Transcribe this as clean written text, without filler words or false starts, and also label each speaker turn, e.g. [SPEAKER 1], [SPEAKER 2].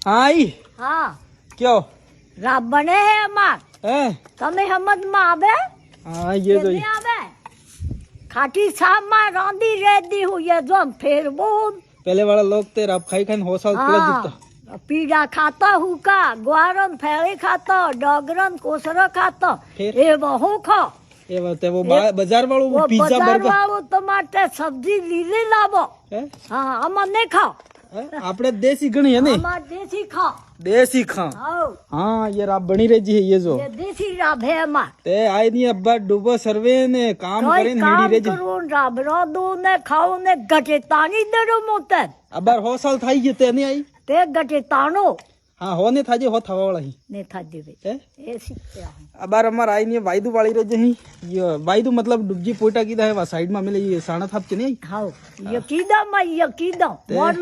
[SPEAKER 1] आई
[SPEAKER 2] हाँ
[SPEAKER 1] क्यों
[SPEAKER 2] राब बने है अमार
[SPEAKER 1] है
[SPEAKER 2] તમે સમજ માં આવે
[SPEAKER 1] हाँ ये
[SPEAKER 2] કે
[SPEAKER 1] तो
[SPEAKER 2] નહીં આવે ખાટી સામાં રાંધી રહેતી હું ये जो फेरबो
[SPEAKER 1] पहले वाला लोग थे रब खाई खान होसा पूरा जीता
[SPEAKER 2] पीड़ा खाता हुका ग्वारन फैले खाता डगरन कोसरा खाता
[SPEAKER 1] फिर?
[SPEAKER 2] ए बहु खा
[SPEAKER 1] ये बात है वो बाजार वालों वो पिज्जा
[SPEAKER 2] बाजार
[SPEAKER 1] बर्गर
[SPEAKER 2] वालों टमाटर सब्जी लीले लावो
[SPEAKER 1] है
[SPEAKER 2] हाँ अमर नहीं खाओ
[SPEAKER 1] आपने देसी गणी है नहीं
[SPEAKER 2] अमर देसी खाओ
[SPEAKER 1] देसी खा
[SPEAKER 2] आओ
[SPEAKER 1] हाँ ये राब बनी रही है ये जो
[SPEAKER 2] ये देसी राब है अमर
[SPEAKER 1] ते आई नहीं अब्बा डूबो सर्वे ने काम
[SPEAKER 2] कोई
[SPEAKER 1] करे
[SPEAKER 2] काम
[SPEAKER 1] हेडी रे
[SPEAKER 2] करूं राब दो ने खाओ ने गटे तानी दरो मोते
[SPEAKER 1] अब्बा हो साल थाई ये ते नहीं आई
[SPEAKER 2] ते गटे तानो
[SPEAKER 1] हाँ होने था जे हो थवा वाला ही
[SPEAKER 2] ने था देवे
[SPEAKER 1] है
[SPEAKER 2] ऐसी क्या है
[SPEAKER 1] अबार हमार आई नहीं वायदू वाली रे जही ये वायदू मतलब डुबजी पोटा की है वा साइड में मिले ये साना थाप के नहीं
[SPEAKER 2] हाँ ये कीदा मैं ये कीदा मोर